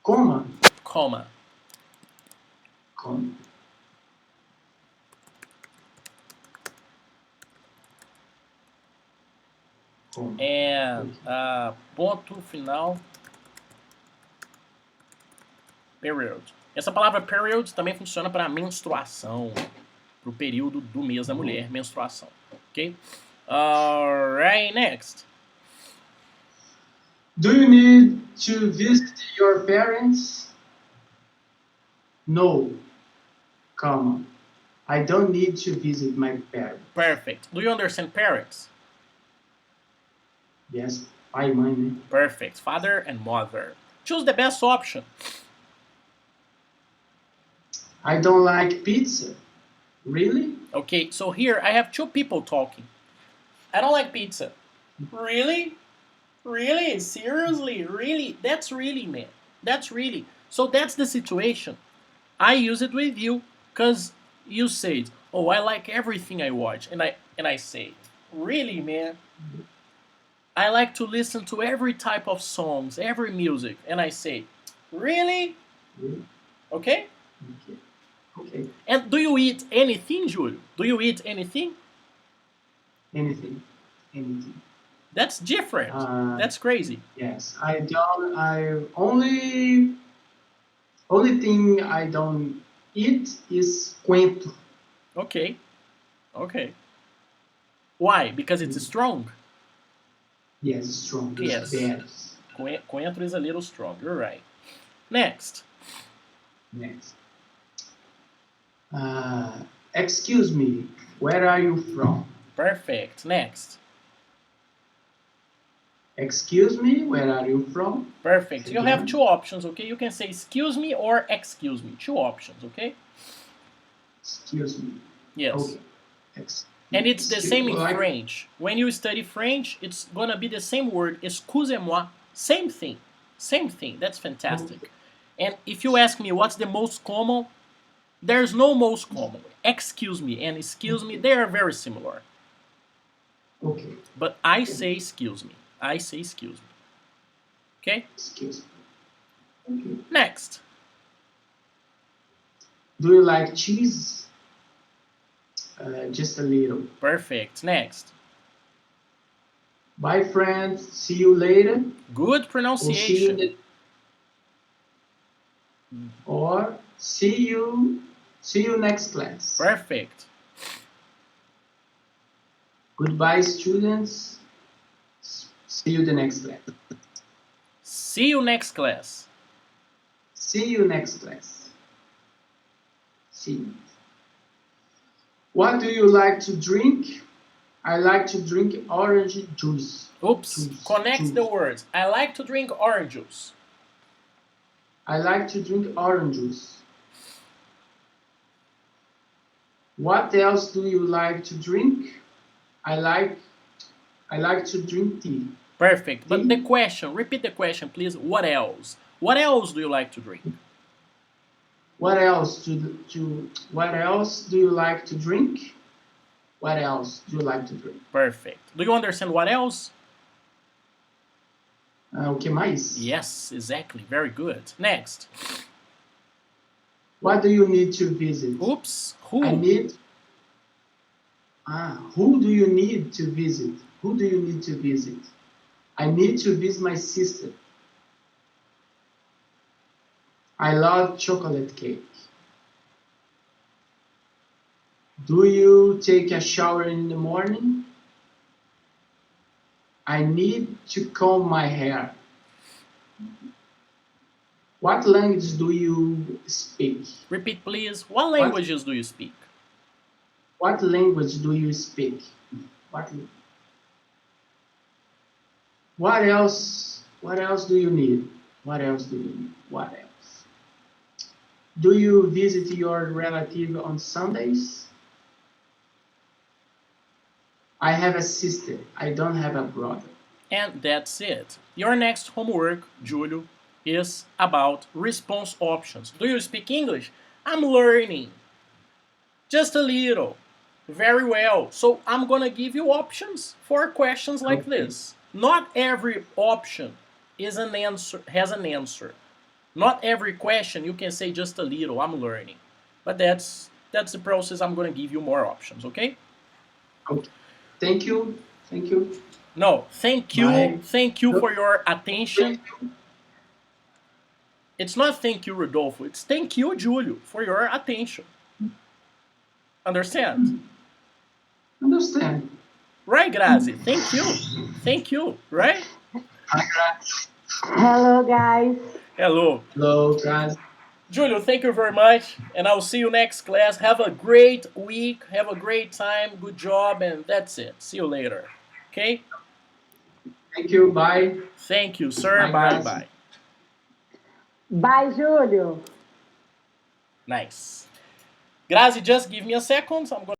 Comma. And ponto final. Period. Essa palavra period também funciona para menstruação. Para o período do mês da mulher, menstruação. Ok? Alright, next. Do you need to visit your parents? No, comma. I don't need to visit my parents. Perfect. Do you understand parents? Yes, pai e mãe, né? Perfect. Father and mother. Choose the best option. I don't like pizza. Really? Okay, so here I have two people talking. I don't like pizza. Really? Really? Seriously? Really? That's really, man. That's really. So that's the situation. I use it with you because you said, oh, I like everything I watch. And I say, really, man? I like to listen to every type of songs, every music. And I say, really? Really? Okay? Okay. And do you eat anything, Julio? Do you eat anything? Anything. That's different. That's crazy. Yes, I don't. I only thing I don't eat is coentro. Okay. Why? Because it's strong? Yes, strong. Yes. Yes. Coentro is a little strong. You're right. Next. Excuse me, where are you from? Perfect. Next. Excuse me, where are you from? Perfect. You have two options, okay? You can say excuse me or excuse me. Two options, okay? Excuse me. Yes. Okay. And it's the same in French. When you study French, it's gonna be the same word, excusez-moi. Same thing. That's fantastic. And if you ask me what's the most common, there's no most common. Excuse me and excuse me, they are very similar. Okay. But I say excuse me. I say excuse me. Okay? Excuse me. Okay. Next. Do you like cheese? Just a little. Perfect. Next. Bye, friends. See you later. Good Or pronunciation. see you next class. Perfect. Goodbye, students. See you the next class. See you next class. See you next class. See you. What do you like to drink? I like to drink orange juice. Oops. Connect the words. I like to drink orange juice. I like to drink orange juice. What else do you like to drink? I like to drink tea. Perfect. But the question, repeat the question, please. What else? What else do you like to drink? What else what else do you like to drink? What else do you like to drink? Perfect. Do you understand what else? O que mais? Yes, exactly. Very good. Next. What do you need to visit? Oops. Who? Who do you need to visit? Who do you need to visit? I need to visit my sister. I love chocolate cake. Do you take a shower in the morning? I need to comb my hair. What language do you speak? Repeat, please. What languages do you speak? What language do you speak? What else? What else do you need? What else do you need? What else? Do you visit your relative on Sundays? I have a sister. I don't have a brother. And that's it. Your next homework, Julio, is about response options. Do you speak English? I'm learning. Just a little. Very well. So I'm going to give you options for questions like this. Not every option has an answer. Not every question you can say just a little, I'm learning. But that's the process. I'm going to give you more options, okay? Okay. Thank you. Thank you. No, thank you. Bye. Thank you for your attention. It's not thank you, Rodolfo. It's thank you, Julio, for your attention. Understand? Understand. Right, Grazi? Thank you. Thank you, right? Hi, guys. Hello, guys. Hello. Hello, guys. Julio, thank you very much. And I'll see you next class. Have a great week. Have a great time. Good job. And that's it. See you later. Okay? Thank you. Bye. Thank you, sir. Bye, Bye guys. bye. Bye, Julio. Nice. Grazi, just give me a second. I'm going